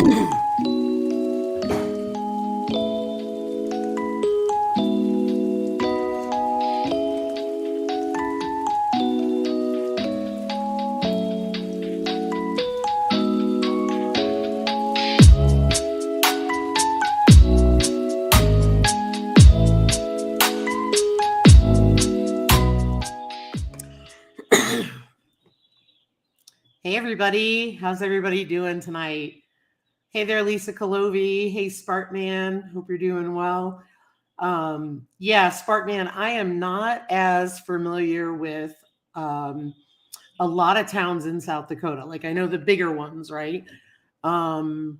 Hey everybody, how's everybody doing tonight? Hey there, Lisa Calovi. Hey Sparkman, hope you're doing well. Yeah, Sparkman, I am not as familiar with a lot of towns in South Dakota. Like I know the bigger ones, right? And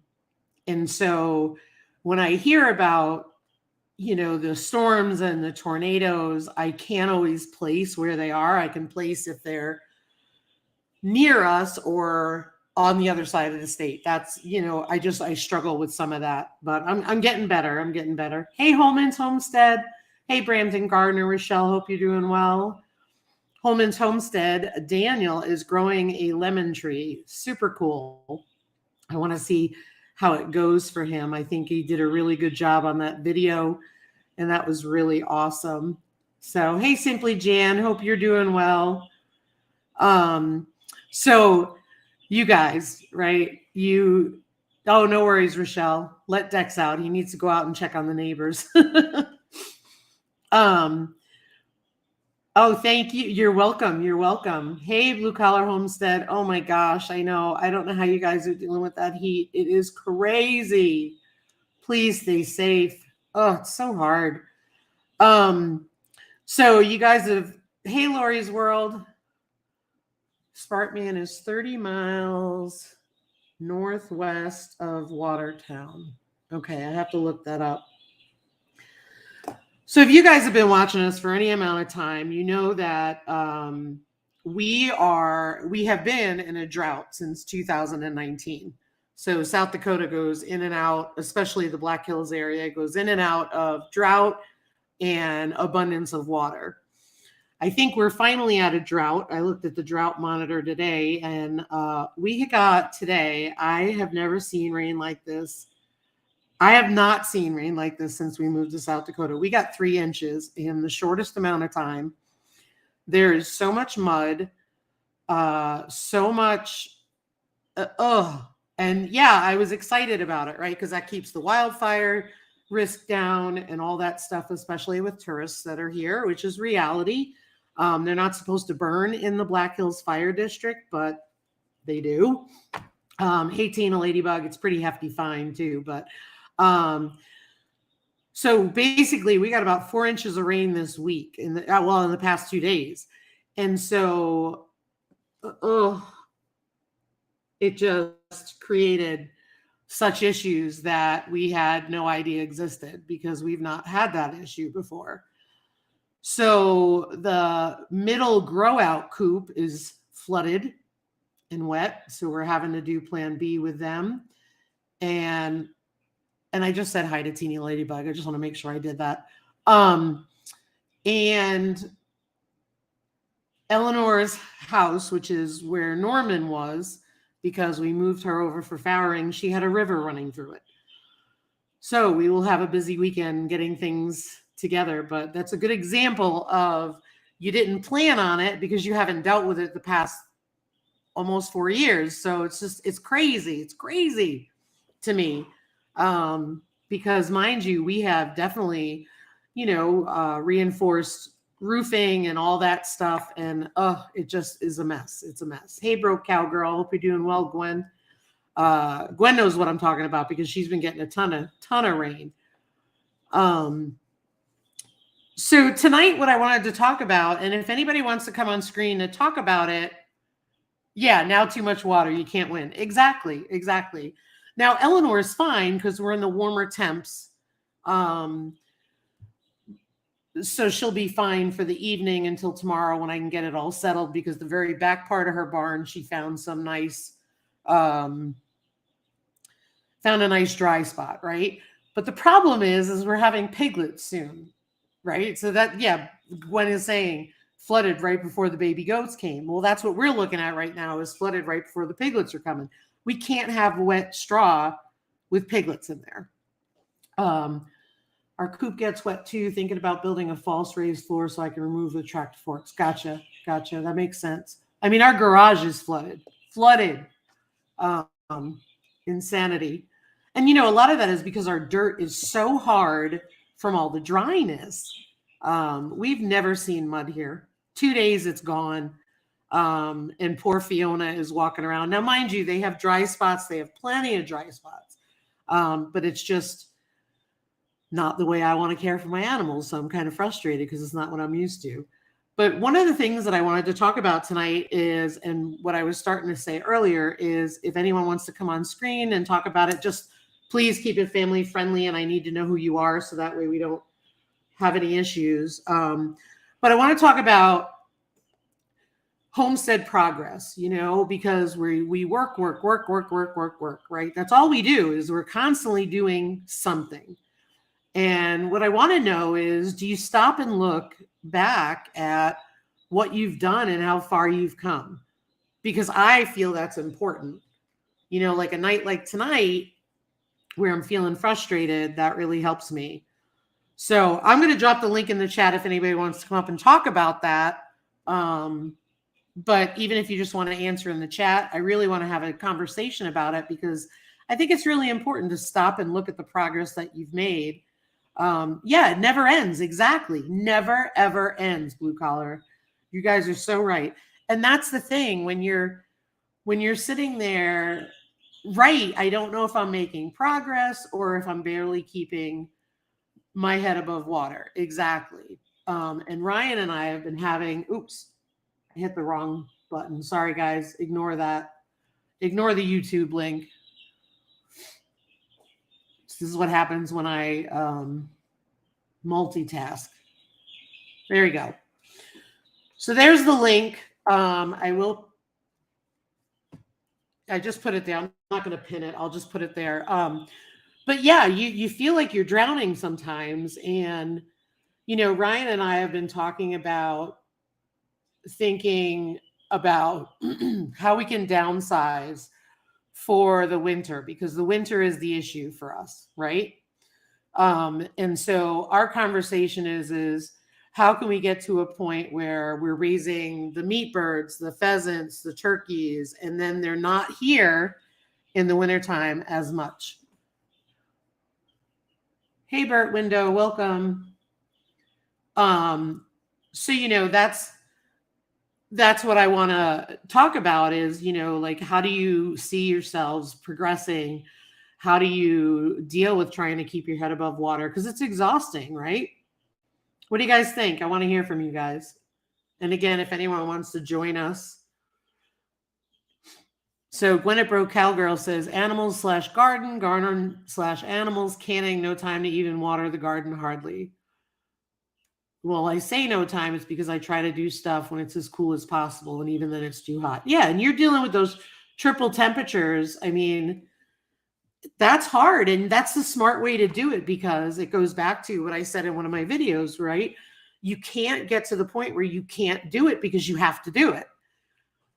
so when I hear about, the storms and the tornadoes, I can't always place where they are. I can place if they're near us or on the other side of the state. That's, I struggle with some of that, but I'm getting better. I'm getting better. Hey, Holman's Homestead. Hey, Brampton Gardner, Rochelle, hope you're doing well. Holman's Homestead, Daniel is growing a lemon tree. Super cool. I want to see how it goes for him. I think he did a really good job on that video, and that was really awesome. So, hey, Simply Jan, hope you're doing well. So you guys, right? Oh, no worries, Rochelle. Let Dex out. He needs to go out and check on the neighbors. Oh, thank you. You're welcome. You're welcome. Hey, Blue Collar Homestead. Oh my gosh. I know. I don't know how you guys are dealing with that heat. It is crazy. Please stay safe. Oh, it's so hard. So you guys hey, Lori's World. Sparkman is 30 miles northwest of Watertown. Okay, I have to look that up. So if you guys have been watching us for any amount of time, you know that we have been in a drought since 2019. So South Dakota goes in and out, especially the Black Hills area, goes in and out of drought and abundance of water. I think we're finally at a drought. I looked at the drought monitor today, and we got today. I have never seen rain like this. I have not seen rain like this since we moved to South Dakota. We got 3 inches in the shortest amount of time. There is so much mud, so much. And yeah, I was excited about it, right? Because that keeps the wildfire risk down and all that stuff, especially with tourists that are here, which is reality. They're not supposed to burn in the Black Hills Fire District, but they do. Hey, Tina Ladybug, it's pretty hefty fine too. But so basically, we got about 4 inches of rain this week in the past 2 days, and so it just created such issues that we had no idea existed because we've not had that issue before. So the middle grow out coop is flooded and wet. So we're having to do plan B with them. And I just said hi to Teeny Ladybug. I just want to make sure I did that. And Eleanor's house, which is where Norman was, because we moved her over for fowering, she had a river running through it. So we will have a busy weekend getting things together, but that's a good example of you didn't plan on it because you haven't dealt with it the past almost 4 years. So it's crazy. It's crazy to me. Because mind you, we have definitely, reinforced roofing and all that stuff. And it just is a mess. It's a mess. Hey, Broke Cowgirl. Hope you're doing well, Gwen. Gwen knows what I'm talking about because she's been getting a ton of rain. So tonight, what I wanted to talk about, and if anybody wants to come on screen to talk about it, yeah, now too much water, you can't win. Exactly. Now, Eleanor is fine because we're in the warmer temps. So she'll be fine for the evening until tomorrow when I can get it all settled, because the very back part of her barn, she found some nice, found a nice dry spot, right? But the problem is we're having piglets soon, right? So that, yeah, Gwen is saying flooded right before the baby goats came. Well, that's what we're looking at right now, is flooded right before the piglets are coming. We can't have wet straw with piglets in there. Our coop gets wet too, thinking about building a false raised floor so I can remove the tracked forks. Gotcha. That makes sense. I mean, our garage is flooded. Insanity. And, a lot of that is because our dirt is so hard from all the dryness. We've never seen mud here. 2 days it's gone. And poor Fiona is walking around. Now, mind you, they have dry spots. They have plenty of dry spots. But it's just not the way I want to care for my animals. So I'm kind of frustrated because it's not what I'm used to. But one of the things that I wanted to talk about tonight is, and what I was starting to say earlier is, if anyone wants to come on screen and talk about it, just please keep it family friendly. And I need to know who you are so that way we don't have any issues. But I want to talk about homestead progress, because we work, right? That's all we do, is we're constantly doing something. And what I want to know is, do you stop and look back at what you've done and how far you've come? Because I feel that's important. Like a night like tonight where I'm feeling frustrated, that really helps me. So I'm going to drop the link in the chat if anybody wants to come up and talk about that. But even if you just want to answer in the chat, I really want to have a conversation about it, because I think it's really important to stop and look at the progress that you've made. It never ends. Exactly. Never, ever ends, blue collar. You guys are so right. And that's the thing, when you're sitting there, right? I don't know if I'm making progress or if I'm barely keeping my head above water. Exactly. And Ryan and I have been having, I hit the wrong button. Sorry, guys. Ignore that. Ignore the YouTube link. This is what happens when I multitask. There we go. So there's the link. I just put it there. I'm not going to pin it. I'll just put it there. But yeah, you feel like you're drowning sometimes. And, Ryan and I have been talking about thinking about how we can downsize for the winter, because the winter is the issue for us, right? And so our conversation is how can we get to a point where we're raising the meat birds, the pheasants, the turkeys, and then they're not here in the wintertime as much. Hey, Bert Window, welcome. So, that's what I want to talk about is, like, how do you see yourselves progressing? How do you deal with trying to keep your head above water? Because it's exhausting, right? What do you guys think? I want to hear from you guys. And again, if anyone wants to join us. So Gwyneth Bro Cowgirl says, animals / garden / animals, canning, no time to even water the garden hardly. Well, I say no time, it's because I try to do stuff when it's as cool as possible, and even then it's too hot. Yeah, and you're dealing with those triple temperatures. I mean, that's hard, and that's the smart way to do it, because it goes back to what I said in one of my videos, right? You can't get to the point where you can't do it because you have to do it.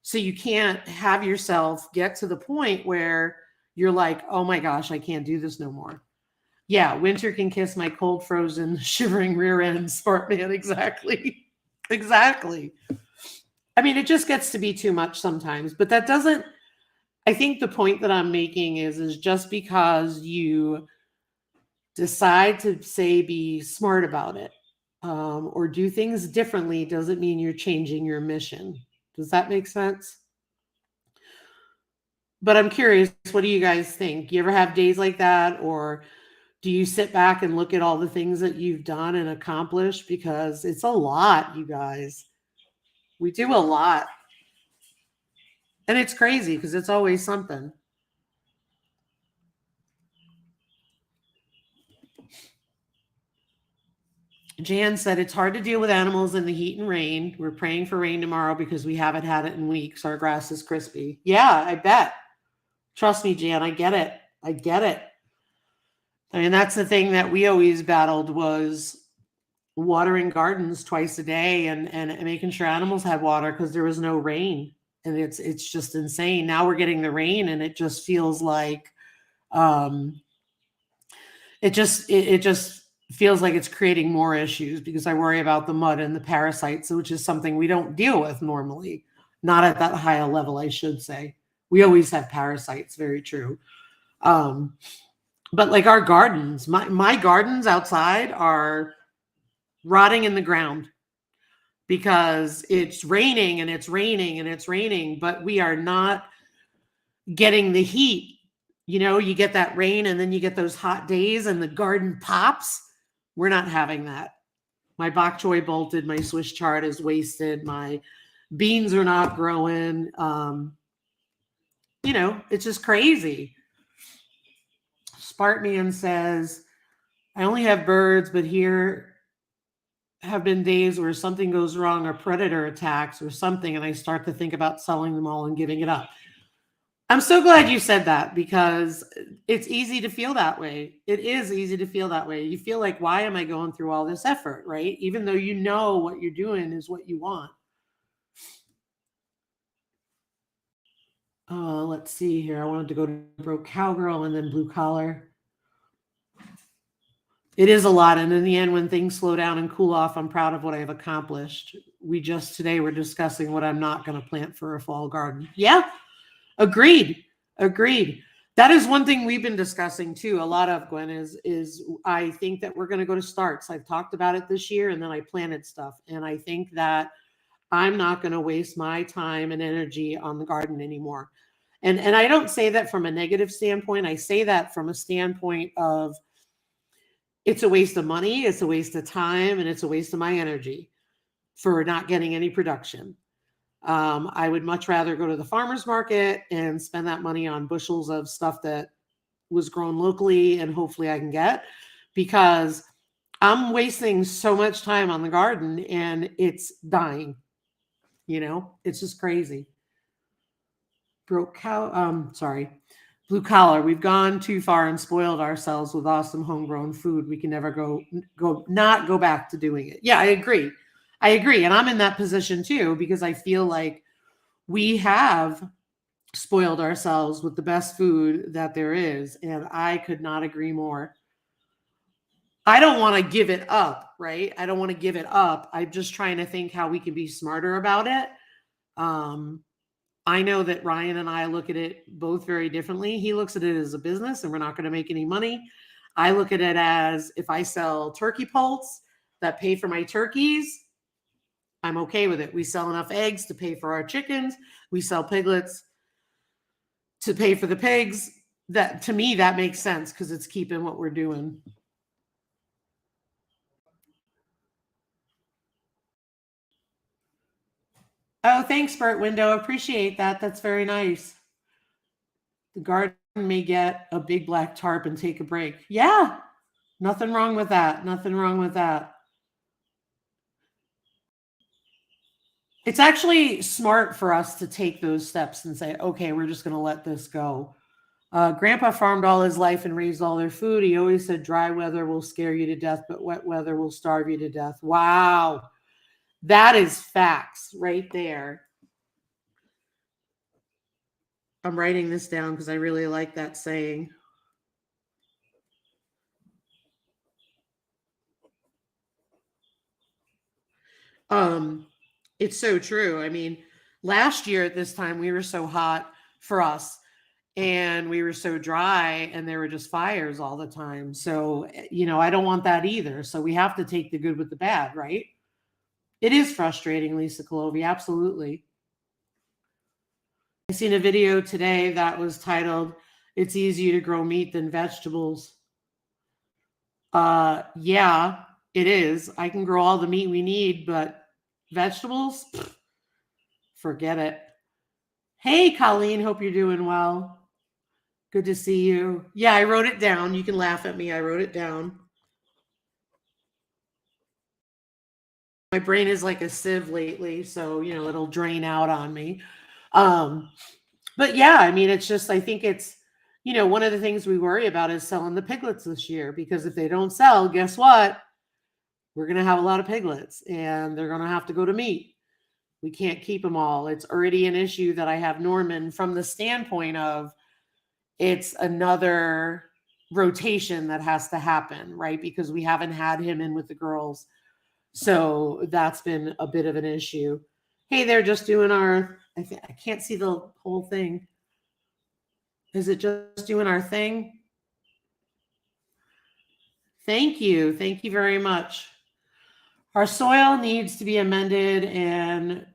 So you can't have yourself get to the point where you're like, oh my gosh, I can't do this no more. Yeah, winter can kiss my cold, frozen, shivering rear end, smart man. Exactly. I mean, it just gets to be too much sometimes, but that doesn't, I think the point that I'm making is just because you decide to say be smart about it or do things differently doesn't mean you're changing your mission. Does that make sense? But I'm curious, what do you guys think? You ever have days like that, or do you sit back and look at all the things that you've done and accomplished? Because it's a lot, you guys. We do a lot. And it's crazy because it's always something. Jan said, it's hard to deal with animals in the heat and rain. We're praying for rain tomorrow because we haven't had it in weeks. Our grass is crispy. Yeah, I bet. Trust me, Jan, I get it. I mean, that's the thing that we always battled, was watering gardens twice a day and making sure animals had water because there was no rain. And it's just insane. Now we're getting the rain and it just feels like it just feels like it's creating more issues because I worry about the mud and the parasites, which is something we don't deal with normally, not at that high a level, I should say. We always have parasites, very true. Um, but like our gardens, my gardens outside are rotting in the ground because it's raining and it's raining and it's raining, but we are not getting the heat. You know, you get that rain and then you get those hot days and the garden pops. We're not having that. My bok choy bolted, my Swiss chard is wasted, my beans are not growing. You know, it's just crazy. Spartman says, I only have birds, but here have been days where something goes wrong or predator attacks or something, and I start to think about selling them all and giving it up. I'm so glad you said that because it's easy to feel that way. It is easy to feel that way. You feel like, why am I going through all this effort, right? Even though you know what you're doing is what you want. Let's see here. I wanted to go to broke cowgirl and then blue collar. It is a lot. And in the end, when things slow down and cool off, I'm proud of what I've accomplished. We just today were discussing what I'm not going to plant for a fall garden. Yeah, agreed. Agreed. That is one thing we've been discussing too. A lot of, Gwen, is I think that we're going to go to starts. I've talked about it this year and then I planted stuff. And I think that I'm not going to waste my time and energy on the garden anymore. And I don't say that from a negative standpoint. I say that from a standpoint of it's a waste of money, it's a waste of time, and it's a waste of my energy for not getting any production. I would much rather go to the farmer's market and spend that money on bushels of stuff that was grown locally and hopefully I can get, because I'm wasting so much time on the garden and it's dying. You know, it's just crazy. Broke cow, sorry. Blue collar, we've gone too far and spoiled ourselves with awesome homegrown food. We can never not go back to doing it. Yeah, I agree. I agree. And I'm in that position too, because I feel like we have spoiled ourselves with the best food that there is. And I could not agree more. I don't want to give it up, right? I don't want to give it up. I'm just trying to think how we can be smarter about it. I know that Ryan and I look at it both very differently. He looks at it as a business and we're not going to make any money. I look at it as if I sell turkey poults that pay for my turkeys, I'm okay with it. We sell enough eggs to pay for our chickens. We sell piglets to pay for the pigs. That, to me, that makes sense because it's keeping what we're doing. Oh, thanks, Bert Window. Appreciate that. That's very nice. The garden may get a big black tarp and take a break. Yeah, nothing wrong with that. Nothing wrong with that. It's actually smart for us to take those steps and say, okay, we're just going to let this go. Grandpa farmed all his life and raised all their food. He always said dry weather will scare you to death, but wet weather will starve you to death. Wow. That is facts right there. I'm writing this down because I really like that saying. It's so true. I mean, last year at this time, we were so hot for us and we were so dry and there were just fires all the time. So, you know, I don't want that either. So we have to take the good with the bad, right? It is frustrating, Lisa Colovi. Absolutely. I seen a video today that was titled, It's Easier to Grow Meat Than Vegetables. Yeah, it is. I can grow all the meat we need, but vegetables, forget it. Hey, Colleen, hope you're doing well. Good to see you. Yeah, I wrote it down. You can laugh at me. I wrote it down. My brain is like a sieve lately, so, you know, it'll drain out on me. But yeah, I mean, it's just, I think it's, you know, one of the things we worry about is selling the piglets this year, because if they don't sell, guess what? We're going to have a lot of piglets and they're going to have to go to meat. We can't keep them all. It's already an issue that I have Norman from the standpoint of it's another rotation that has to happen, right? Because we haven't had him in with the girls. So that's been a bit of an issue. Hey, they're just doing I can't see the whole thing. Is it just doing our thing? Thank you. Thank you very much. Our soil needs to be amended, and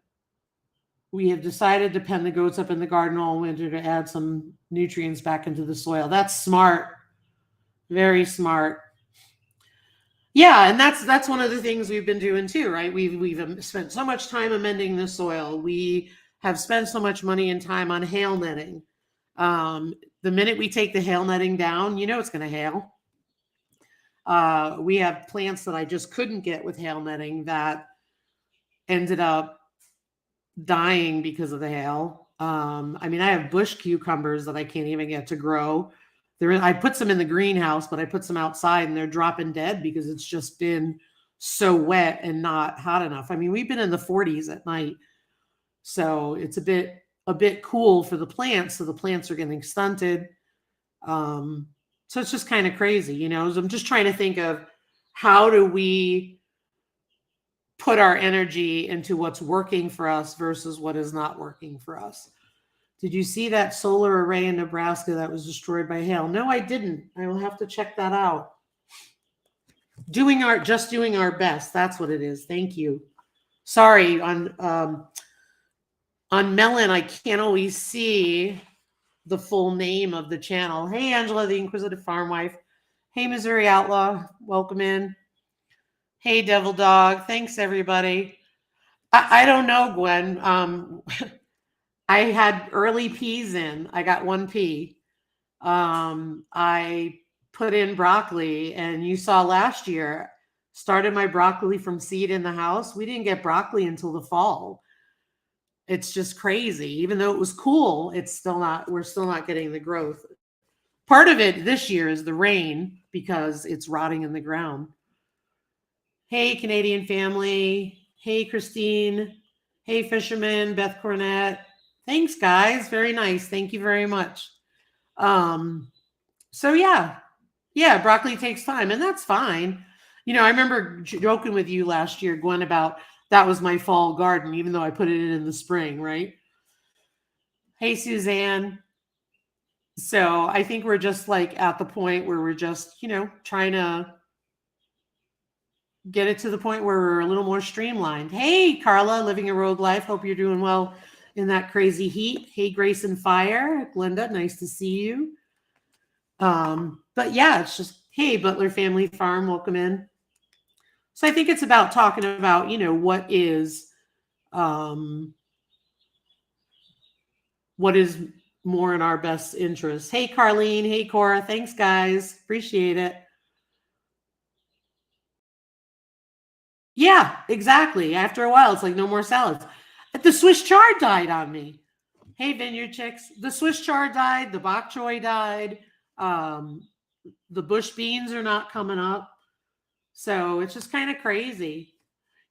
we have decided to pen the goats up in the garden all winter to add some nutrients back into the soil. That's smart. Very smart. Yeah, and that's one of the things we've been doing too, right? We've spent so much time amending the soil. We have spent so much money and time on hail netting. The minute we take the hail netting down, you know it's going to hail. We have plants that I just couldn't get with hail netting that ended up dying because of the hail. I mean, I have bush cucumbers that I can't even get to grow. I put some in the greenhouse, but I put some outside and they're dropping dead because it's just been so wet and not hot enough. I mean, we've been in the 40s at night, so it's a bit cool for the plants. So the plants are getting stunted. So it's just kind of crazy, you know. So I'm just trying to think of how do we put our energy into what's working for us versus what is not working for us. Did you see that solar array in Nebraska that was destroyed by hail? No, I didn't. I will have to check that out. Doing our best. That's what it is. Thank you. Sorry, on Melon, I can't always see the full name of the channel. Hey, Angela, the Inquisitive Farm Wife. Hey, Missouri Outlaw. Welcome in. Hey, Devil Dog. Thanks, everybody. I don't know, Gwen. I had early peas in. I got 1 pea. I put in broccoli, and you saw last year, started my broccoli from seed in the house. We didn't get broccoli until the fall. It's just crazy. Even though it was cool, we're still not getting the growth. Part of it this year is the rain because it's rotting in the ground. Hey, Canadian family. Hey, Christine. Hey, Fisherman, Beth Cornett. Thanks, guys. Very nice. Thank you very much. So yeah, broccoli takes time, and that's fine. You know, I remember joking with you last year, Gwen, about that was my fall garden, even though I put it in the spring, right? Hey, Suzanne. So I think we're just like at the point where we're just, you know, trying to get it to the point where we're a little more streamlined. Hey, Carla, living a rogue life. Hope you're doing well in that crazy heat. Hey, Grace and Fire. Glenda, nice to see you. But yeah, it's just, hey, Butler Family Farm, welcome in. So I think it's about talking about, you know, what is more in our best interest. Hey, Carlene. Hey, Cora. Thanks, guys. Appreciate it. Yeah, exactly. After a while, it's like no more salads. The Swiss chard died on me. Hey, Vineyard Chicks. The Swiss chard died. The bok choy died. The bush beans are not coming up. So it's just kind of crazy.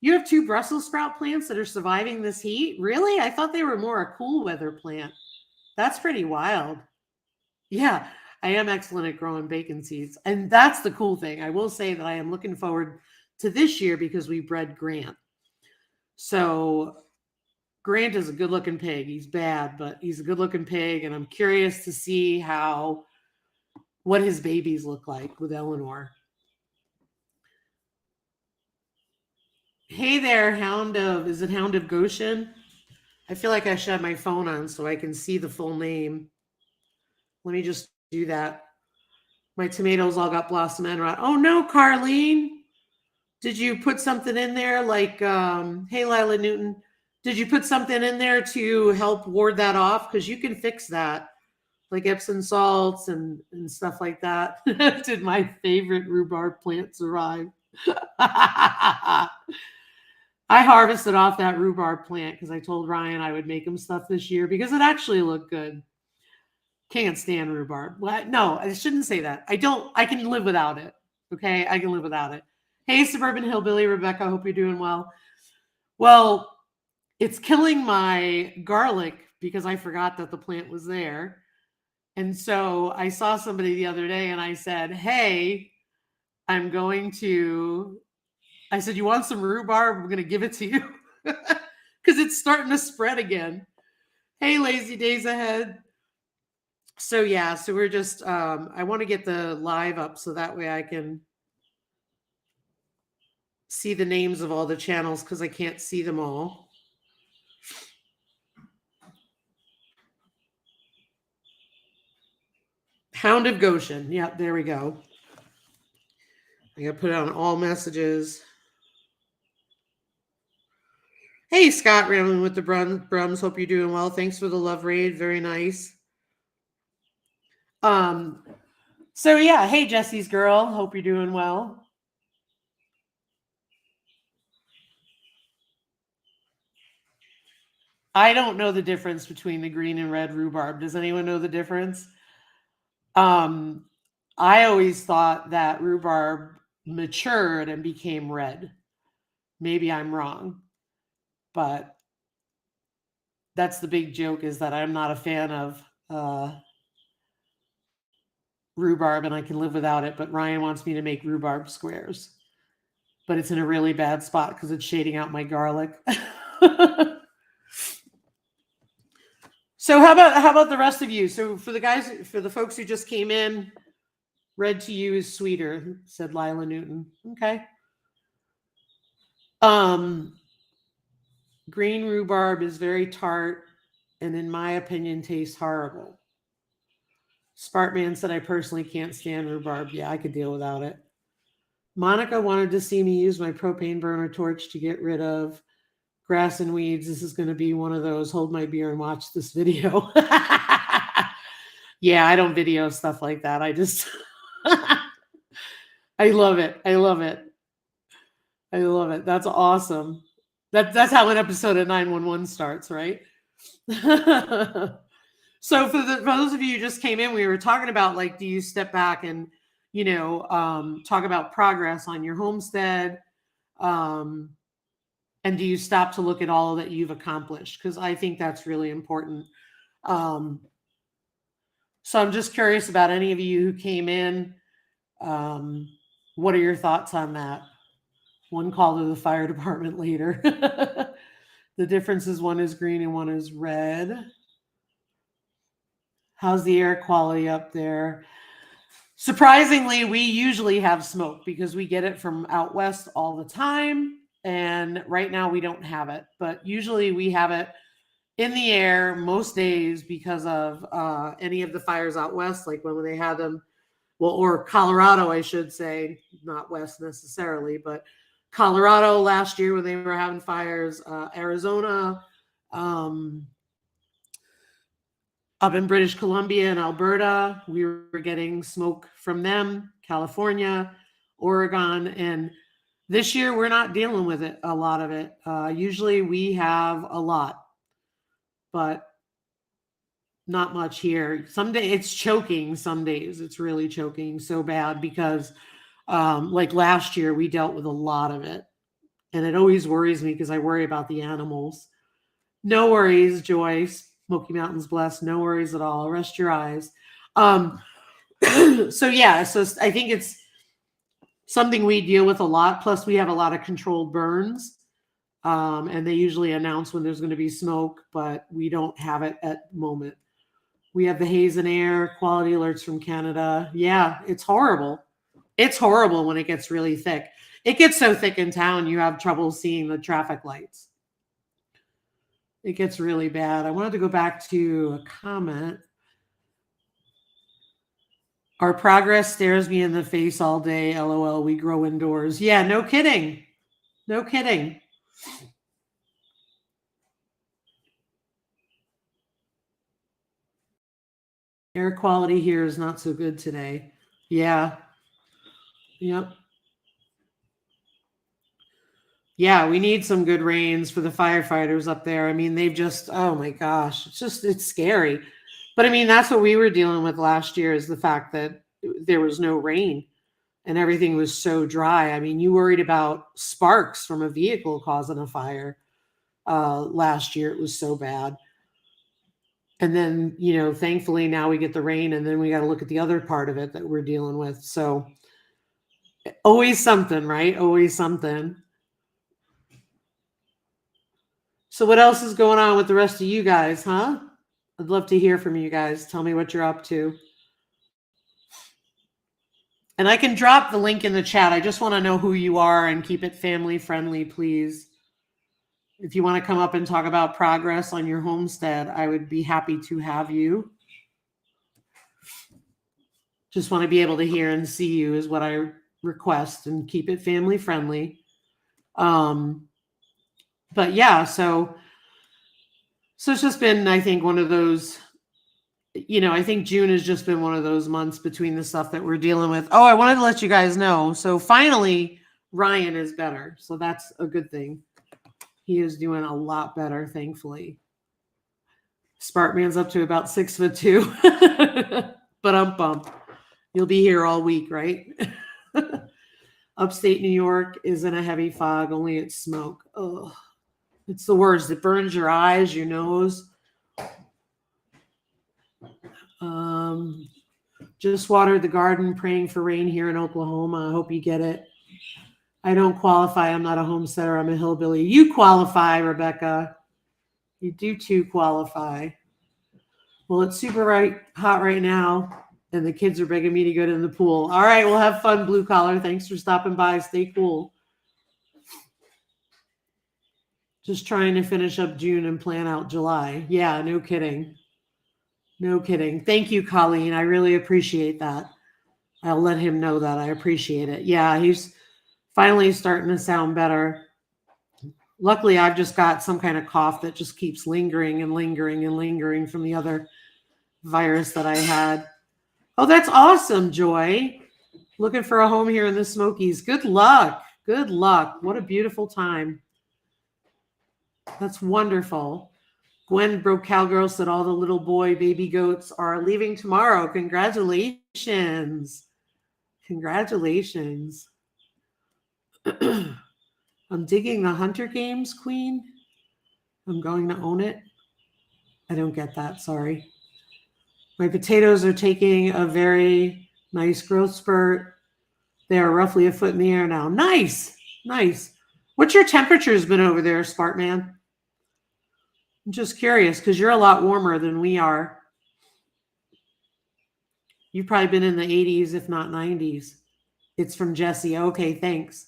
You have 2 Brussels sprout plants that are surviving this heat? Really? I thought they were more a cool weather plant. That's pretty wild. Yeah, I am excellent at growing bacon seeds. And that's the cool thing. I will say that I am looking forward to this year because we bred Grant. So Grant is a good looking pig. He's bad, but he's a good looking pig. And I'm curious to see what his babies look like with Eleanor. Hey there, is it Hound of Goshen? I feel like I should have my phone on so I can see the full name. Let me just do that. My tomatoes all got blossom end rot. Oh no, Carlene. Did you put something in there like, hey, Lila Newton, did you put something in there to help ward that off? Because you can fix that, like Epsom salts and stuff like that. Did my favorite rhubarb plant survive? I harvested off that rhubarb plant because I told Ryan I would make him stuff this year because it actually looked good. Can't stand rhubarb. No, I shouldn't say that. I can live without it. Okay, I can live without it. Hey, Suburban Hillbilly, Rebecca, hope you're doing well. Well, it's killing my garlic because I forgot that the plant was there. And so I saw somebody the other day and I said, hey, I said, you want some rhubarb? I'm going to give it to you because it's starting to spread again. Hey, lazy days ahead. So yeah, so we're just, I want to get the live up so that way I can see the names of all the channels because I can't see them all. Hound of Goshen. Yeah, there we go. I got to put it on all messages. Hey, Scott, rambling with the Brums. Hope you're doing well. Thanks for the love raid. Very nice. So yeah, hey, Jesse's girl. Hope you're doing well. I don't know the difference between the green and red rhubarb. Does anyone know the difference? I always thought that rhubarb matured and became red. Maybe I'm wrong, but that's the big joke, is that I'm not a fan of rhubarb and I can live without it, but Ryan wants me to make rhubarb squares, but it's in a really bad spot because it's shading out my garlic. So how about the rest of you? So for the folks who just came in, red to you is sweeter, said Lila Newton. Okay. Green rhubarb is very tart and in my opinion tastes horrible. Spartman said, I personally can't stand rhubarb. Yeah, I could deal without it. Monica wanted to see me use my propane burner torch to get rid of grass and weeds. This is going to be one of those hold my beer and watch this video. Yeah, I don't video stuff like that. I just, I love it. I love it. I love it. That's awesome. That's how an episode of 911 starts, right? So for those of you who just came in, we were talking about, like, do you step back and, talk about progress on your homestead? And do you stop to look at all that you've accomplished? Because I think that's really important. So I'm just curious about any of you who came in. What are your thoughts on that? One call to the fire department later. The difference is one is green and one is red. How's the air quality up there? Surprisingly, we usually have smoke because we get it from out west all the time. And right now we don't have it, but usually we have it in the air most days because of any of the fires out west, like when they had them, well, or Colorado, I should say, not west necessarily, but Colorado last year when they were having fires, Arizona, up in British Columbia and Alberta, we were getting smoke from them, California, Oregon, and this year we're not dealing with it, a lot of it. Usually we have a lot, but not much here. Some days it's choking. Some days it's really choking so bad because like last year we dealt with a lot of it. And it always worries me because I worry about the animals. No worries, Joyce. Smoky Mountains blessed. No worries at all. Rest your eyes. So yeah, so I think it's something we deal with a lot. Plus we have a lot of controlled burns. And they usually announce when there's going to be smoke, but we don't have it at the moment. We have the haze and air, quality alerts from Canada. Yeah, it's horrible. It's horrible when it gets really thick. It gets so thick in town, you have trouble seeing the traffic lights. It gets really bad. I wanted to go back to a comment. Our progress stares me in the face all day. LOL, we grow indoors. Yeah, no kidding. No kidding. Air quality here is not so good today. Yeah. Yep. Yeah, we need some good rains for the firefighters up there. I mean, they've just, oh my gosh, it's scary. But I mean, that's what we were dealing with last year, is the fact that there was no rain and everything was so dry. I mean, you worried about sparks from a vehicle causing a fire last year. It was so bad. And then, thankfully now we get the rain, and then we got to look at the other part of it that we're dealing with. So always something, right? Always something. So what else is going on with the rest of you guys, huh? I'd love to hear from you guys. Tell me what you're up to. And I can drop the link in the chat. I just want to know who you are and keep it family friendly, please. If you want to come up and talk about progress on your homestead, I would be happy to have you. Just want to be able to hear and see you is what I request, and keep it family friendly. But yeah, so it's just been, I think, one of those, I think June has just been one of those months between the stuff that we're dealing with. Oh, I wanted to let you guys know. So finally, Ryan is better. So that's a good thing. He is doing a lot better, thankfully. Sparkman's up to about 6'2". But you'll be here all week, right? Upstate New York is in a heavy fog, only it's smoke. Oh, it's the worst. It burns your eyes, your nose. Just watered the garden, praying for rain here in Oklahoma. I hope you get it. I don't qualify. I'm not a homesteader. I'm a hillbilly. You qualify, Rebecca. You do too qualify. Well, it's super hot right now, and the kids are begging me to go to the pool. All right, we'll have fun, blue collar. Thanks for stopping by. Stay cool. Just trying to finish up June and plan out July. Yeah, no kidding. No kidding. Thank you, Colleen. I really appreciate that. I'll let him know that. I appreciate it. Yeah, he's finally starting to sound better. Luckily, I've just got some kind of cough that just keeps lingering and lingering and lingering from the other virus that I had. Oh, that's awesome, Joy. Looking for a home here in the Smokies. Good luck. Good luck. What a beautiful time. That's wonderful. Gwen Broke Cowgirl said all the little boy baby goats are leaving tomorrow. Congratulations. Congratulations. I'm digging the Hunter Games, Queen. I'm going to own it. I don't get that. Sorry. My potatoes are taking a very nice growth spurt. They are roughly a foot in the air now. Nice. Nice. What's your temperatures been over there, Spartman? I'm just curious because you're a lot warmer than we are. You've probably been in the 80s, if not 90s. It's from Jesse. Okay, thanks.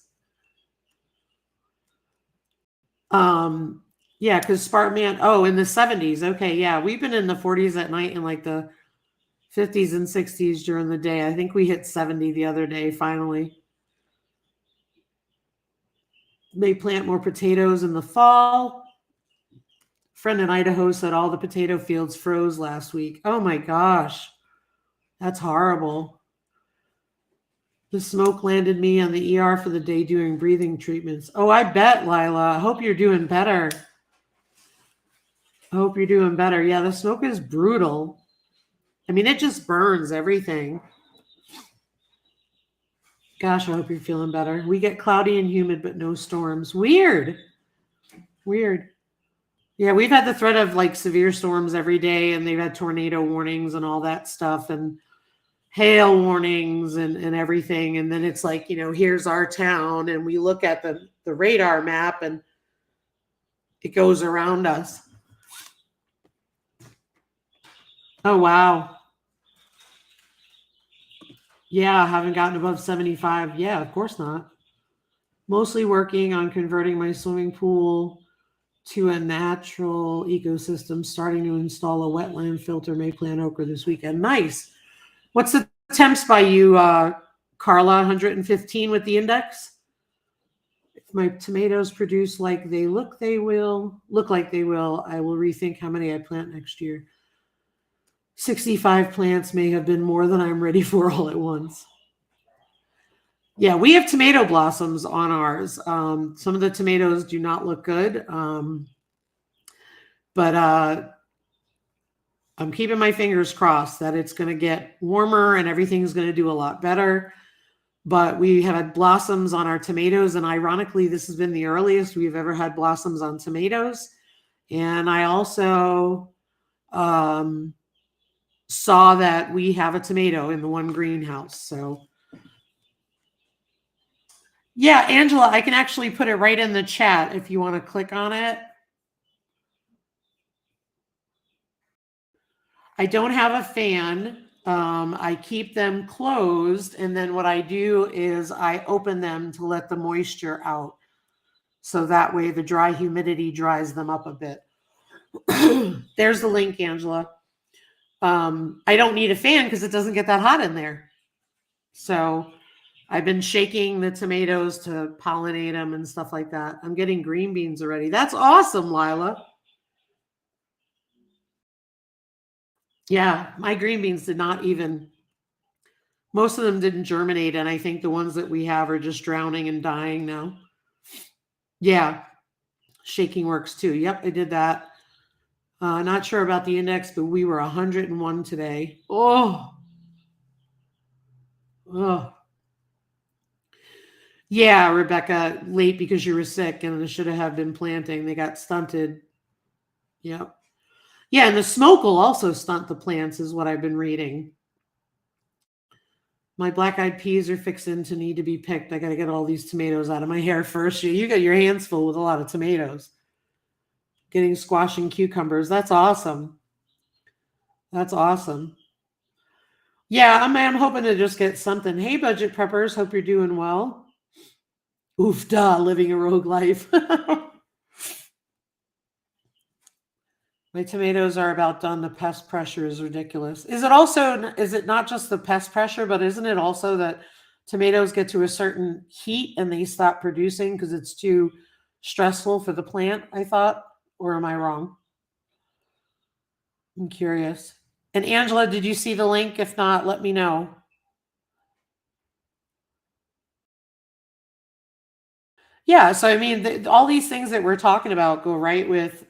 Yeah, because Spartman, in the 70s. Okay, yeah. We've been in the 40s at night and like the 50s and 60s during the day. I think we hit 70 the other day, finally. May plant more potatoes in the fall. Friend in Idaho said all the potato fields froze last week. Oh my gosh. That's horrible. The smoke landed me on the ER for the day doing breathing treatments. Oh, I bet, Lila. I hope you're doing better. I hope you're doing better. Yeah, the smoke is brutal. I mean, it just burns everything. Gosh, I hope you're feeling better. We get cloudy and humid, but no storms. Weird. Weird. Yeah, we've had the threat of like severe storms every day, and they've had tornado warnings and all that stuff, and hail warnings and everything. And then it's like, here's our town, and we look at the radar map and it goes around us. Oh, wow. Yeah, I haven't gotten above 75. Yeah, of course not. Mostly working on converting my swimming pool to a natural ecosystem, starting to install a wetland filter. May plant okra this weekend. Nice. What's the temps by you, Carla? 115 with the index? If my tomatoes produce like they look like they will, I will rethink how many I plant next year. 65 plants may have been more than I'm ready for all at once. Yeah, we have tomato blossoms on ours. Some of the tomatoes do not look good. But I'm keeping my fingers crossed that it's going to get warmer and everything's going to do a lot better. But we have had blossoms on our tomatoes. And ironically, this has been the earliest we've ever had blossoms on tomatoes. And I also um, saw that we have a tomato in the one greenhouse. So, yeah, Angela, I can actually put it right in the chat if you want to click on it. I don't have a fan. I keep them closed, and then what I do is I open them to let the moisture out. So that way the dry humidity dries them up a bit. There's the link, Angela. I don't need a fan because it doesn't get that hot in there. So I've been shaking the tomatoes to pollinate them and stuff like that. I'm getting green beans already. That's awesome, Lila. Yeah, my green beans did not even, most of them didn't germinate. And I think the ones that we have are just drowning and dying now. Yeah, shaking works too. Yep, I did that. Not sure about the index, but we were 101 today. Oh, yeah, Rebecca, late because you were sick and it should have been planting. They got stunted. Yep. Yeah, and the smoke will also stunt the plants, is what I've been reading. My black-eyed peas are fixing to need to be picked. I got to get all these tomatoes out of my hair first. You got your hands full with a lot of tomatoes. Getting squash and cucumbers. That's awesome. That's awesome. Yeah, I'm hoping to just get something. Hey, budget preppers. Hope you're doing well. Oof, duh, living a rogue life. My tomatoes are about done. The pest pressure is ridiculous. Is it not just the pest pressure, but isn't it also that tomatoes get to a certain heat and they stop producing because it's too stressful for the plant, I thought? Or am I wrong? I'm curious. And Angela, did you see the link? If not, let me know. Yeah, so I mean, all these things that we're talking about go right with,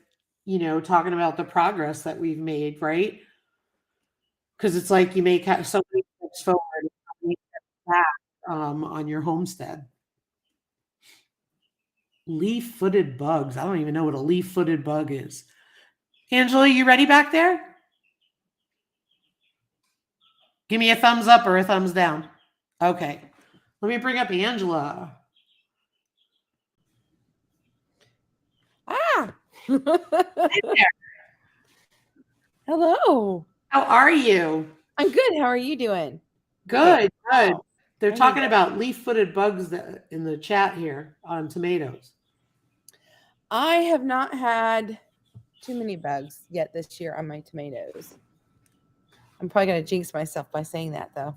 talking about the progress that we've made, right? Because it's like you make so many steps forward, and so many steps back on your homestead. Leaf-footed bugs. I don't even know what a leaf-footed bug is. Angela, you ready back there? Give me a thumbs up or a thumbs down. Okay. Let me bring up Angela. Ah. Hello. How are you? I'm good. How are you doing? Good, Okay. good. They're I need talking to- about leaf-footed bugs in the chat here on tomatoes. I have not had too many bugs yet this year on my tomatoes. I'm probably going to jinx myself by saying that, though.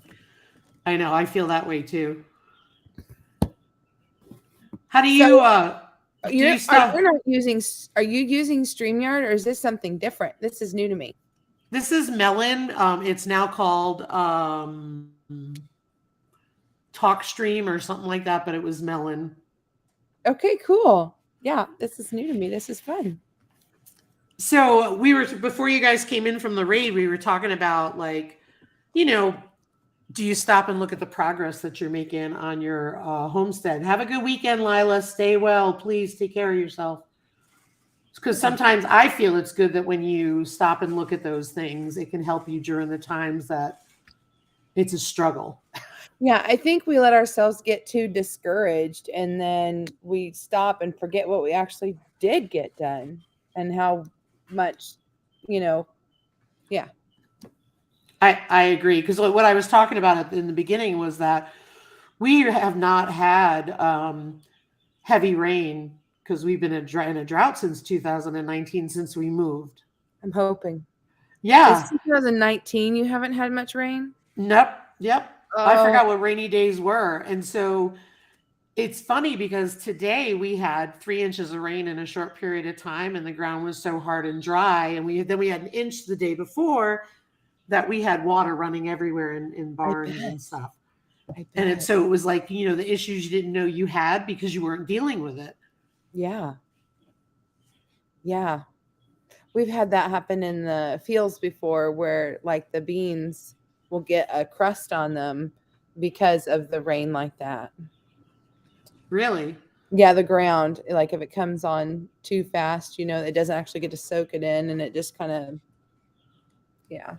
I know, I feel that way too. How do you do you stuff? Are you using StreamYard or is this something different? This is new to me. This is Melon. It's now called TalkStream or something like that, but it was Melon. Okay, cool. Yeah, this is new to me. This is fun. So before you guys came in from the raid, we were talking about do you stop and look at the progress that you're making on your homestead? Have a good weekend, Lila. Stay well. Please take care of yourself. Because sometimes I feel it's good that when you stop and look at those things, it can help you during the times that it's a struggle. Yeah, I think we let ourselves get too discouraged and then we stop and forget what we actually did get done and how much, yeah. I agree. Because what I was talking about in the beginning was that we have not had heavy rain because we've been in a drought since 2019, since we moved. I'm hoping. Yeah. Since 2019, you haven't had much rain? Nope. Yep. I Oh, forgot what rainy days were. And so it's funny because today we had 3 inches of rain in a short period of time and the ground was so hard and dry. And we had an inch the day before that we had water running everywhere in barns and stuff. And so it was like, the issues you didn't know you had because you weren't dealing with it. Yeah. Yeah. We've had that happen in the fields before where like the beans will get a crust on them because of the rain like that. Really? Yeah, the ground, like if it comes on too fast, it doesn't actually get to soak it in and it just kind of Yeah.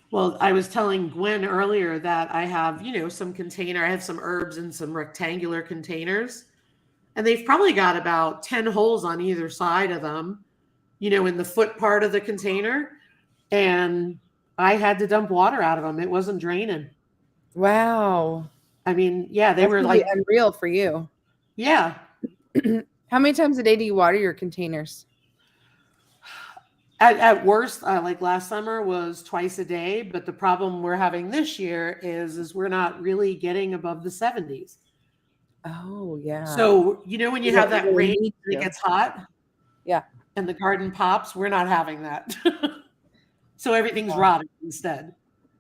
Well, I was telling Gwen earlier that I have, some container. I have some herbs in some rectangular containers, and they've probably got about 10 holes on either side of them, in the foot part of the container. And I had to dump water out of them. It wasn't draining. Wow. I mean, yeah, they That's were gonna be like, unreal for you. yeah. How many times a day do you water your containers? At worst, like last summer was twice a day. But the problem we're having this year is we're not really getting above the 70s. Oh yeah. So, when you You have don't that really rain need and it to. gets hot Yeah. and the garden pops, we're not having that. So everything's Yeah. rotting instead.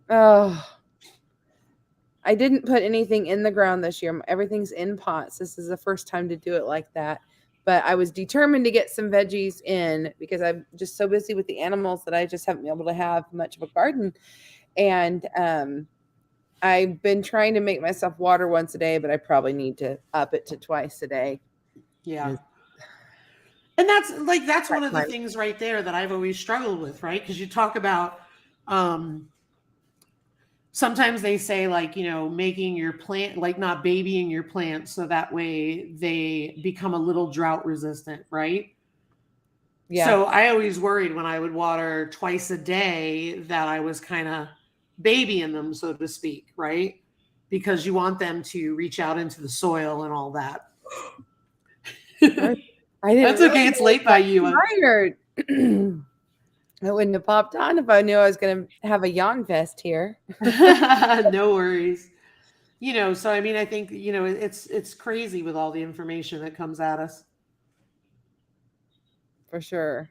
Oh, I didn't put anything in the ground this year. Everything's in pots. This is the first time to do it like that. But I was determined to get some veggies in because I'm just so busy with the animals that I just haven't been able to have much of a garden. And I've been trying to make myself water once a day, but I probably need to up it to twice a day. Yeah. And that's one of the Time. things right there that I've always struggled with, right? Because you talk about sometimes they say making your plant, like not babying your plants so that way they become a little drought resistant, right? Yeah. So I always worried when I would water twice a day that I was kind of babying them, so to speak, right? Because you want them to reach out into the soil and all that. I didn't That's okay. It's late by you. tired. I wouldn't have popped on if I knew I was going to have a yawn fest here. No worries. So I mean, I think, it's crazy with all the information that comes at us. For sure.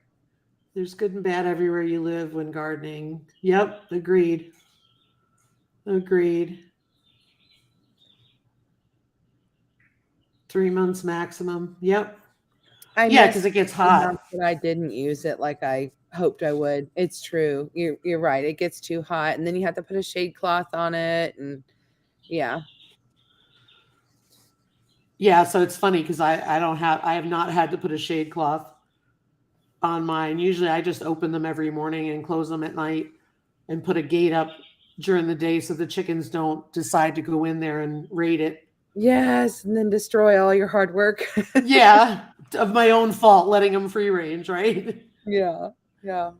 There's good and bad everywhere you live when gardening. Yep, agreed. Agreed. 3 months maximum. Yep. Yeah, because it gets hot. But I didn't use it like I hoped I would. It's true. You're right. It gets too hot, and then you have to put a shade cloth on it, and yeah. Yeah, so it's funny because I have not had to put a shade cloth on mine. Usually I just open them every morning and close them at night and put a gate up during the day so the chickens don't decide to go in there and raid it. Yes, and then destroy all your hard work. Yeah, of my own fault letting them free range, right? Yeah. Yeah.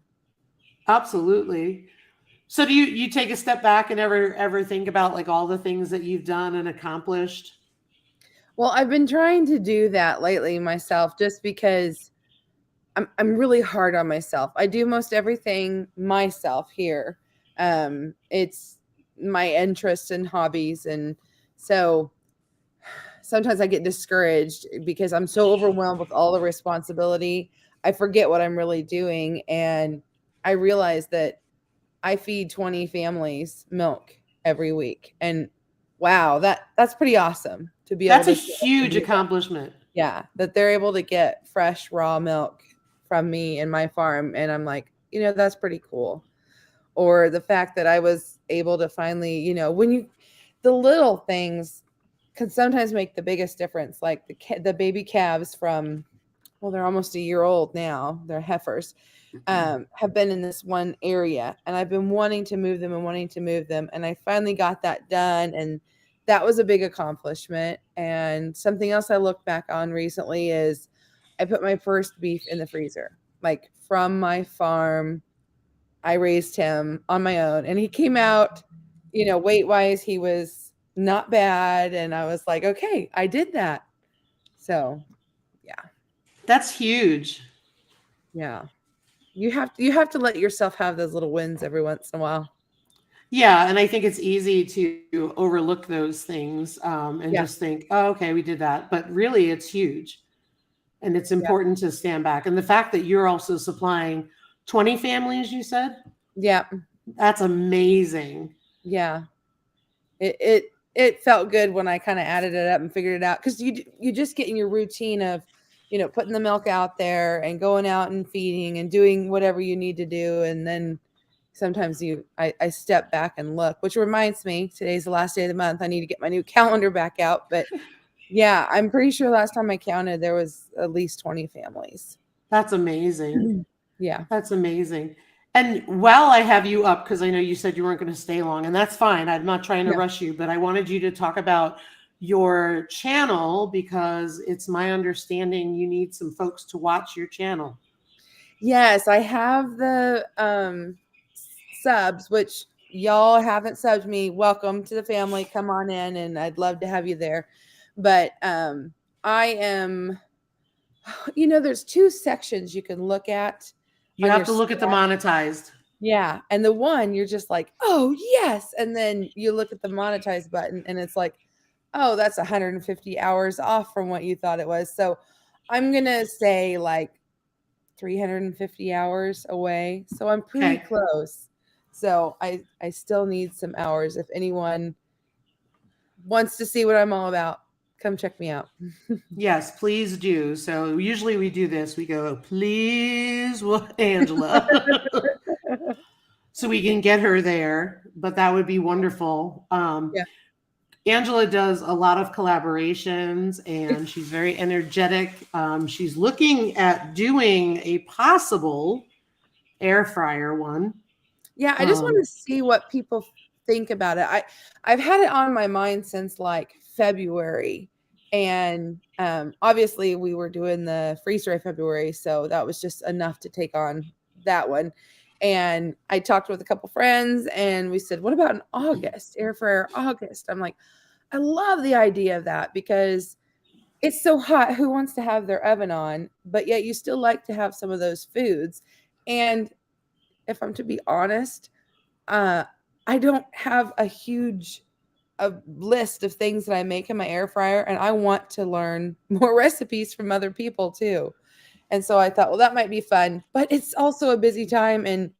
Absolutely. So do you take a step back and ever think about like all the things that you've done and accomplished? Well, I've been trying to do that lately myself just because I'm really hard on myself. I do most everything myself here. It's my interests and hobbies, and so sometimes I get discouraged because I'm so overwhelmed with all the responsibility. I forget what I'm really doing, and I realize that I feed 20 families milk every week, and wow, that's pretty awesome to be able That's a to huge do that. accomplishment. Yeah, that they're able to get fresh raw milk from me and my farm, and I'm like, that's pretty cool. Or the fact that I was able to finally, the little things can sometimes make the biggest difference, like the baby calves from, well, they're almost a year old now, they're heifers, have been in this one area, and I've been wanting to move them and I finally got that done, and that was a big accomplishment. And something else I look back on recently is I put my first beef in the freezer, like from my farm. I raised him on my own, and he came out, weight wise, he was not bad. And I was like, okay, I did that. So yeah. That's huge. Yeah. You have to let yourself have those little wins every once in a while. Yeah, and I think it's easy to overlook those things and Yeah. just think, oh, okay, we did that. But really, it's huge. And it's Yeah. important to stand back. And the fact that you're also supplying 20 families, you said? Yeah. That's amazing. Yeah. It felt good when I kind of added it up and figured it out, because you just get in your routine of, putting the milk out there and going out and feeding and doing whatever you need to do. And then sometimes I step back and look, which reminds me, today's the last day of the month. I need to get my new calendar back out. But yeah, I'm pretty sure last time I counted, there was at least 20 families. That's amazing. Yeah. That's amazing. And while I have you up, because I know you said you weren't going to stay long, and that's fine. I'm not trying to Yeah. rush you, but I wanted you to talk about your channel because it's my understanding you need some folks to watch your channel. Yes, I have the subs, which y'all haven't subbed me. Welcome to the family. Come on in, and I'd love to have you there. But I am, there's two sections you can look at You on have your to look at the monetized. yeah, and the one you're just like, oh yes, and then you look at the monetize button, and it's like, oh, that's 150 hours off from what you thought it was. So I'm gonna say like 350 hours away. So I'm pretty Okay. close. So I still need some hours. If anyone wants to see what I'm all about, come check me out. Yes, please do. So usually we do this. We go, please, Angela. So we can get her there, but that would be wonderful. Yeah. Angela does a lot of collaborations and she's very energetic. She's looking at doing a possible air fryer one. Yeah, I just want to see what people think about it. I've had it on my mind since like February, and obviously we were doing the freeze dry February, so that was just enough to take on that one. And I talked with a couple friends, and we said, "What about in August, air fryer August?" I'm like, I love the idea of that because it's so hot. Who wants to have their oven on, but yet you still like to have some of those foods? And if I'm to be honest, uh, I don't have a huge list of things that I make in my air fryer, and I want to learn more recipes from other people too. And so I thought, well, that might be fun, but it's also a busy time, and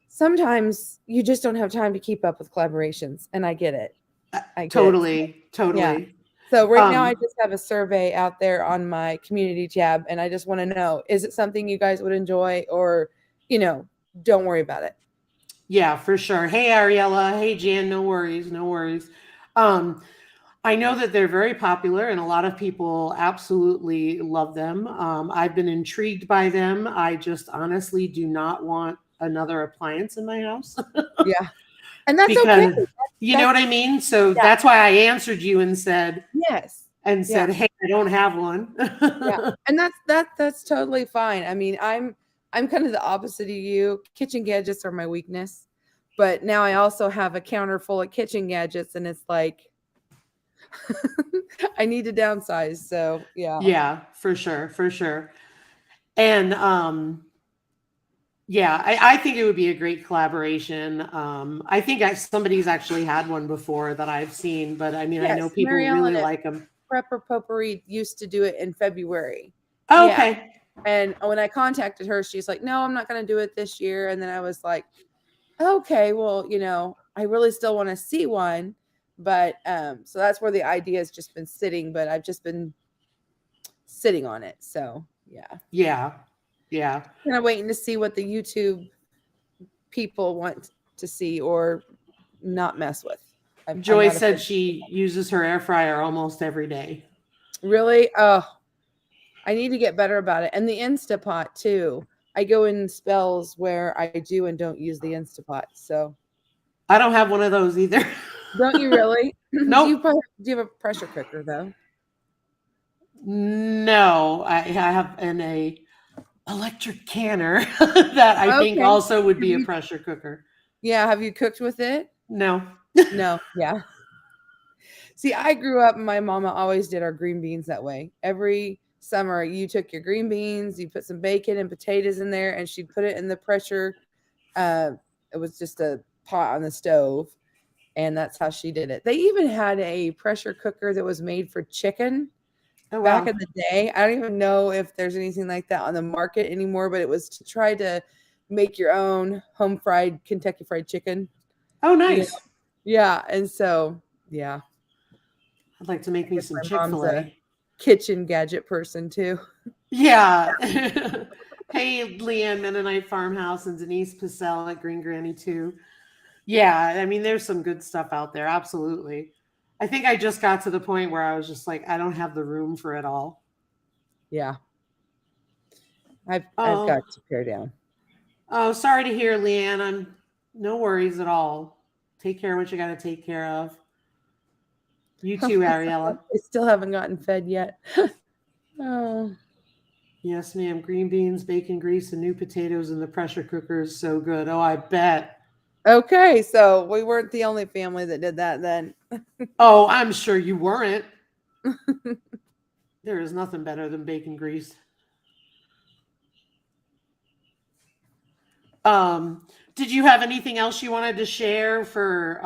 sometimes you just don't have time to keep up with collaborations. And I get it. I get it. Totally, Yeah. totally. So right now I just have a survey out there on my community tab, and I just want to know, is it something you guys would enjoy, or, don't worry about it. Yeah, for sure. Hey, Ariella. Hey, Jan. No worries. No worries. I know that they're very popular and a lot of people absolutely love them. I've been intrigued by them. I just honestly do not want another appliance in my house Yeah. And that's okay. because you know That's what I mean? So yeah. that's why I answered you and said, Yes. Yeah. hey, I don't have one. Yeah. And that's totally fine. I mean, I'm kind of the opposite of you. Kitchen gadgets are my weakness. But now I also have a counter full of kitchen gadgets, and it's like I need to downsize. So, yeah. Yeah, for sure. For sure. And yeah, I think it would be a great collaboration. I think somebody's actually had one before that I've seen, but I mean, I know Yes, people Mary really Ellen at like them. Prepper Potpourri used to do it in February. Oh, Yeah. okay. And when I contacted her, she's like, "No, I'm not going to do it this year." And then I was like, "Okay, well, I really still want to see one." But so that's where the idea has just been sitting, but I've just been sitting on it. So, yeah. Yeah. Yeah. Kind of waiting to see what the YouTube people want to see or not mess with. I'm Joy not said afraid. she uses her air fryer almost every day. Really? Oh, I need to get better about it. And the Instapot too. I go in spells where I do and don't use the Instapot. So I don't have one of those either. don't you really? Nope. Do you have a pressure cooker though? No, I have a electric canner that I think Okay. also would be a pressure cooker. Yeah. Have you cooked with it? No. No. Yeah. See, I grew up and my mama always did our green beans that way. Every summer, you took your green beans, you put some bacon and potatoes in there, and she'd put it in the pressure. It was just a pot on the stove, and that's how she did it. They even had a pressure cooker that was made for chicken Oh, back wow. in the day. I don't even know if there's anything like that on the market anymore, but it was to try to make your own home fried Kentucky Fried Chicken. Oh, You know? nice. Yeah, and so yeah. I'd like to make I me guess some my mom's a Chick-fil-A. kitchen gadget person too. Yeah. Hey, Leanne Mennonite Farmhouse and Denise Pacell at Green Granny too. Yeah, I mean, there's some good stuff out there. Absolutely. I think I just got to the point where I was just like, I don't have the room for it all. Yeah. I've got to pare down. Oh, sorry to hear, Leanne. I'm no worries at all. Take care of what you got to take care of. You Oh too, my God, Ariella. I still haven't gotten fed yet. Oh. Yes, ma'am. Green beans, bacon grease, and new potatoes in the pressure cooker is so good. Oh, I bet. Okay, so we weren't the only family that did that then. Oh, I'm sure you weren't. There is nothing better than bacon grease. Did you have anything else you wanted to share for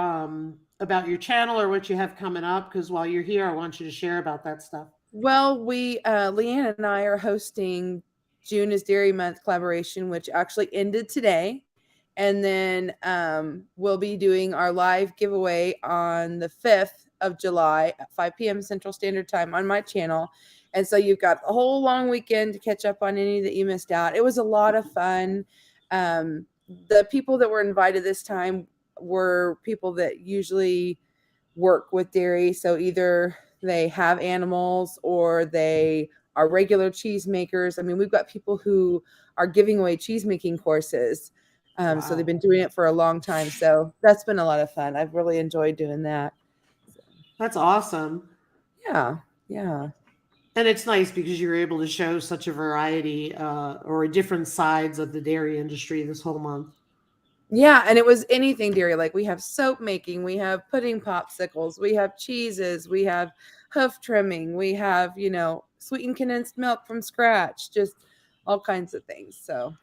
about your channel or what you have coming up? Because while you're here, I want you to share about that stuff. Well, Leanne and I are hosting June is Dairy Month collaboration, which actually ended today. And then we'll be doing our live giveaway on the 5th of July at 5 p.m. Central Standard Time on my channel. And so you've got a whole long weekend to catch up on any that you missed out. It was a lot of fun. The people that were invited this time were people that usually work with dairy. So either they have animals or they are regular cheese makers. I mean, we've got people who are giving away cheese making courses. So they've Wow. been doing it for a long time. So that's been a lot of fun. I've really enjoyed doing that. That's awesome. Yeah. Yeah. And it's nice because you're able to show such a variety or different sides of the dairy industry this whole month. Yeah, and it was anything dairy. Like we have soap making, we have pudding popsicles, we have cheeses, we have hoof trimming, we have, sweetened condensed milk from scratch, just all kinds of things. So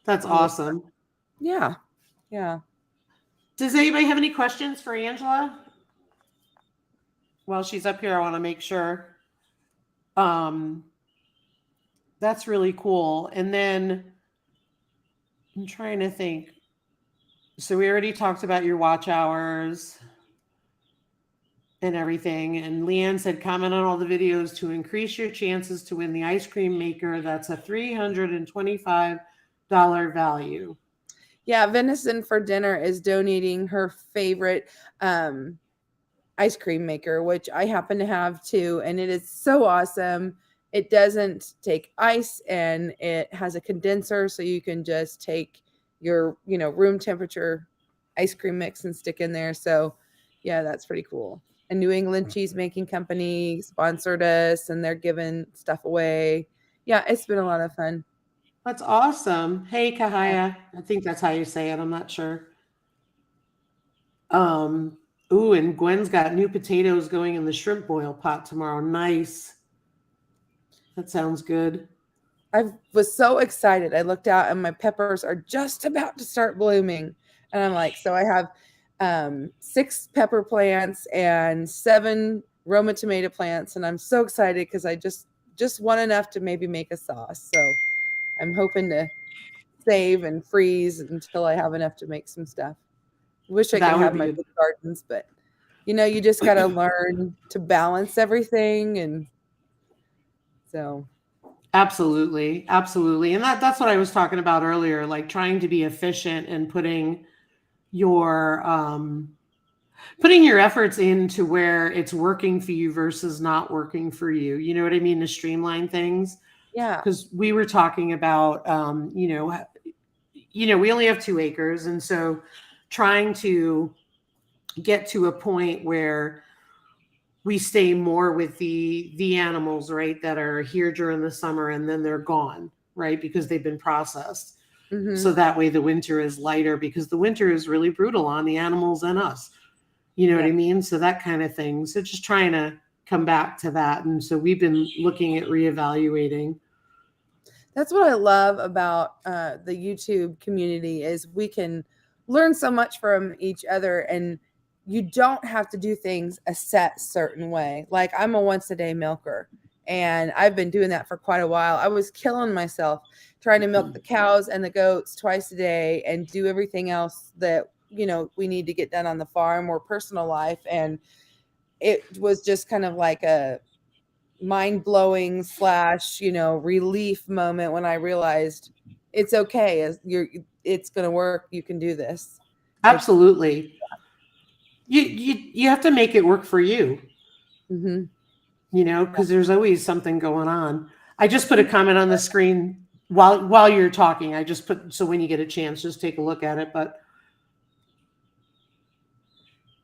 That's it was, awesome. yeah, yeah. Does anybody have any questions for Angela? While she's up here, I want to make sure. Um, that's really cool. And then I'm trying to think. So we already talked about your watch hours and everything. And Leanne said, comment on all the videos to increase your chances to win the ice cream maker. That's a $325 value. Yeah, Venison for Dinner is donating her favorite ice cream maker, which I happen to have too. And it is so awesome. It doesn't take ice and it has a condenser. So you can just take your, room temperature ice cream mix and stick in there. So yeah, that's pretty cool. A New England cheese making company sponsored us and they're giving stuff away. Yeah, it's been a lot of fun. That's awesome. Hey, Kahaya. I think that's how you say it. I'm not sure. Um, ooh, and Gwen's got new potatoes going in the shrimp boil pot tomorrow. Nice. That sounds good. I was so excited. I looked out and my peppers are just about to start blooming. And I'm like, so I have 6 pepper plants and 7 Roma tomato plants. And I'm so excited because I just want enough to maybe make a sauce. So I'm hoping to save and freeze until I have enough to make some stuff. Wish I could That would have be my a big gardens, but you just got to learn to balance everything. And so, absolutely, absolutely. And that's what I was talking about earlier, like trying to be efficient and your putting your efforts into where it's working for you versus not working for you. You know what I mean? To streamline things. yeah. Because we were talking about we only have 2 acres, and so trying to get to a point where we stay more with the animals, right, that are here during the summer and then they're gone, right, because they've been processed. Mm-hmm. So that way the winter is lighter because the winter is really brutal on the animals and us. You know what I Yep. mean? So that kind of thing. So just trying to come back to that. And so we've been looking at reevaluating. That's what I love about the YouTube community is we can learn so much from each other, and you don't have to do things a set certain way. Like I'm a once a day milker, and I've been doing that for quite a while. I was killing myself trying to milk the cows and the goats twice a day and do everything else that we need to get done on the farm or personal life, and it was just kind of like a mind-blowing / relief moment when I realized it's okay, as it's going to work, you can do this. It's Absolutely. You have to make it work for you, mm-hmm. because there's always something going on. I just put a comment on the screen. while you're talking. I just put, so when you get a chance, just take a look at it. But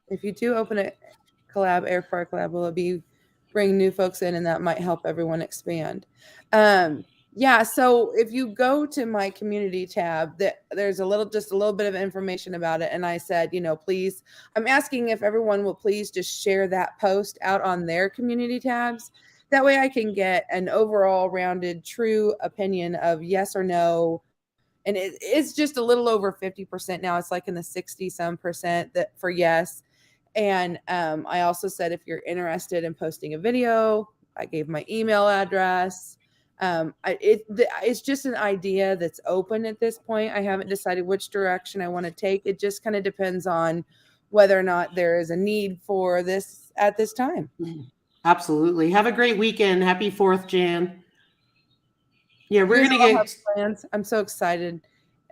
If you do open a collab, air fryer collab, will it be bring new folks in, and that might help everyone expand. Yeah, so if you go to my community tab, there's just a little bit of information about it. And I said, please, I'm asking if everyone will please just share that post out on their community tabs. That way I can get an overall rounded true opinion of yes or no. And it's just a little over 50% now. It's like in the 60 some percent that for yes. And I also said if you're interested in posting a video, I gave my email address. It's just an idea that's open at this point. I haven't decided which direction I want to take. It just kind of depends on whether or not there is a need for this at this time. absolutely. Have a great weekend. Happy 4th, Jan. Yeah, You we're guys going to all have get, plans. I'm so excited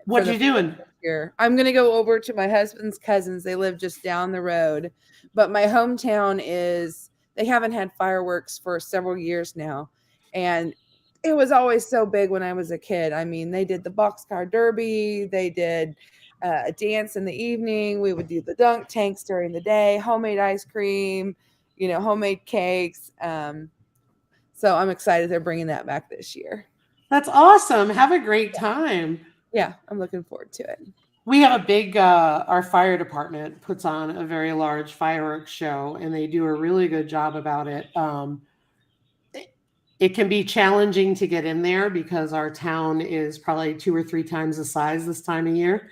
what you doing? Year. I'm going to go over to my husband's cousins. They live just down the road, but my hometown they haven't had fireworks for several years now. And it was always so big when I was a kid. I mean, they did the boxcar derby, they did a dance in the evening. We would do the dunk tanks during the day, homemade ice cream, homemade cakes. So I'm excited they're bringing that back this year. That's awesome. Have a great time. Yeah, I'm looking forward to it. We have a big, our fire department puts on a very large fireworks show, and they do a really good job about it. It can be challenging to get in there because our town is probably 2 or 3 times the size this time of year.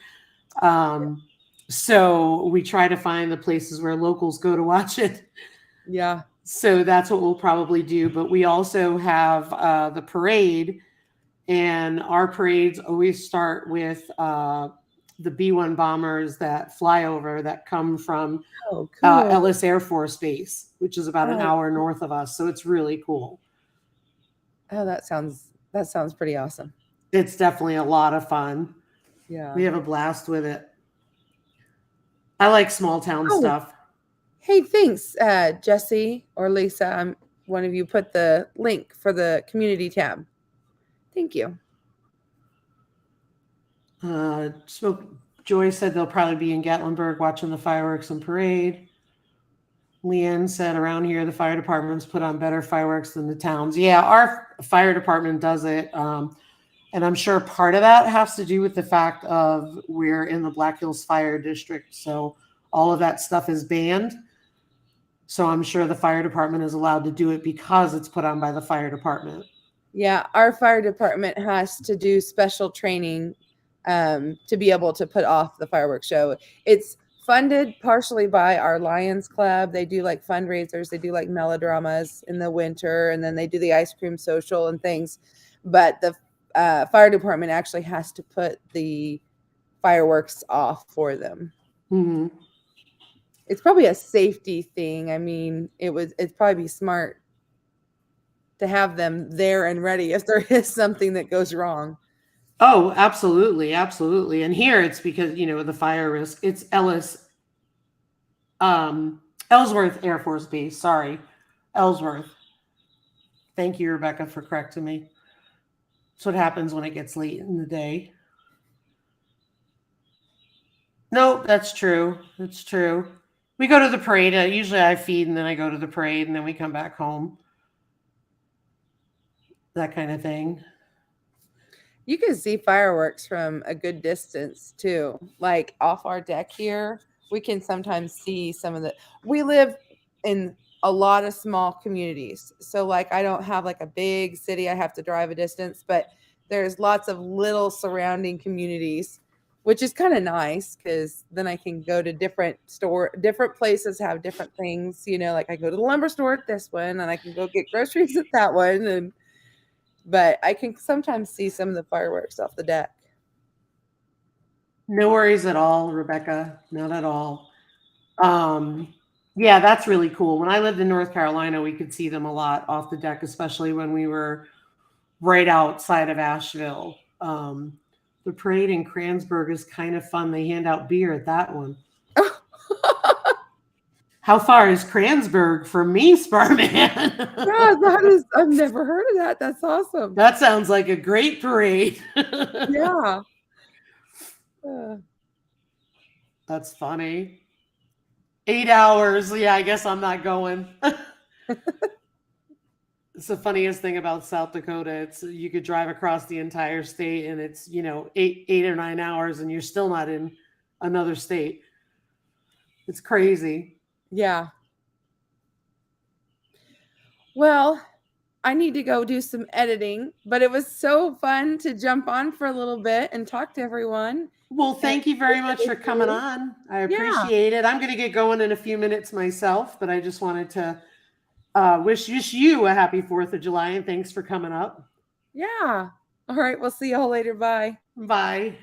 So we try to find the places where locals go to watch it. Yeah. So that's what we'll probably do. But we also have the parade, and our parades always start with the B-1 bombers that fly over that come from Oh, cool. Ellis Air Force Base, which is about an Oh. hour north of us. So it's really cool. Oh, that sounds pretty awesome. It's definitely a lot of fun. Yeah. We have a blast with it. I like small town stuff. Hey, thanks, Jesse or Lisa. One of you put the link for the community tab. Thank you. Joy said they'll probably be in Gatlinburg watching the fireworks and parade. Leanne said around here the fire departments put on better fireworks than the towns. Yeah, our fire department does it. And I'm sure part of that has to do with the fact of we're in the Black Hills Fire District. So all of that stuff is banned. So I'm sure the fire department is allowed to do it because it's put on by the fire department. Yeah, our fire department has to do special training to be able to put off the fireworks show. It's funded partially by our Lions Club. They do like fundraisers, they do like melodramas in the winter, and then they do the ice cream social and things. But the fire department actually has to put the fireworks off for them. Mm-hmm. It's probably a safety thing. I mean, it'd probably be smart to have them there and ready if there is something that goes wrong. Oh, absolutely, absolutely. And here it's because the fire risk. It's Ellsworth Air Force Base. Sorry, Ellsworth. Thank you, Rebecca, for correcting me. That's what happens when it gets late in the day. No, that's true. That's true. We go to the parade. Usually I feed and then I go to the parade and then we come back home. That kind of thing. You can see fireworks from a good distance too. Like off our deck here, we can sometimes see we live in a lot of small communities. So like I don't have like a big city I have to drive a distance, but there's lots of little surrounding communities, which is kind of nice because then I can go to different places have different things, like I go to the lumber store at this one and I can go get groceries at that one. But I can sometimes see some of the fireworks off the deck. No worries at all, Rebecca. Not at all. Yeah, that's really cool. When I lived in North Carolina, we could see them a lot off the deck, especially when we were right outside of Asheville. The parade in Kransburg is kind of fun. They hand out beer at that one. How far is Kranzberg from me, Sparman? Yeah, that is, I've never heard of that. That's awesome. That sounds like a great parade. Yeah. Uh, That's funny. 8 hours. Yeah, I guess I'm not going. It's the funniest thing about South Dakota. It's you could drive across the entire state and it's, 8 or 9 hours and you're still not in another state. It's crazy. yeah. Well, I need to go do some editing, but it was so fun to jump on for a little bit and talk to everyone. Well, thank you very much for coming on. I Yeah. appreciate it. I'm going to get going in a few minutes myself, but I just wanted to wish you a happy 4th of July and thanks for coming up. Yeah. All right. We'll see y'all later. Bye. Bye.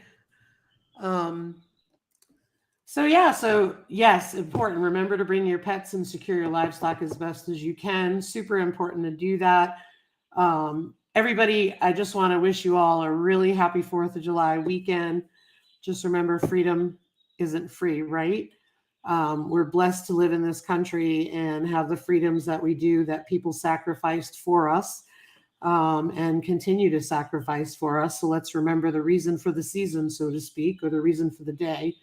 So yes, important. Remember to bring your pets and secure your livestock as best as you can. Super important to do that. Everybody, I just want to wish you all a really happy 4th of July weekend. Just remember, freedom isn't free, right? We're blessed to live in this country and have the freedoms that we do that people sacrificed for us and continue to sacrifice for us. So let's remember the reason for the season, so to speak, or the reason for the day.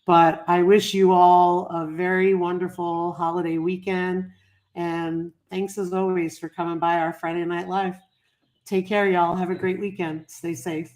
But I wish you all a very wonderful holiday weekend. And thanks as always for coming by our Friday Night Live. Take care, y'all. Have a great weekend. Stay safe.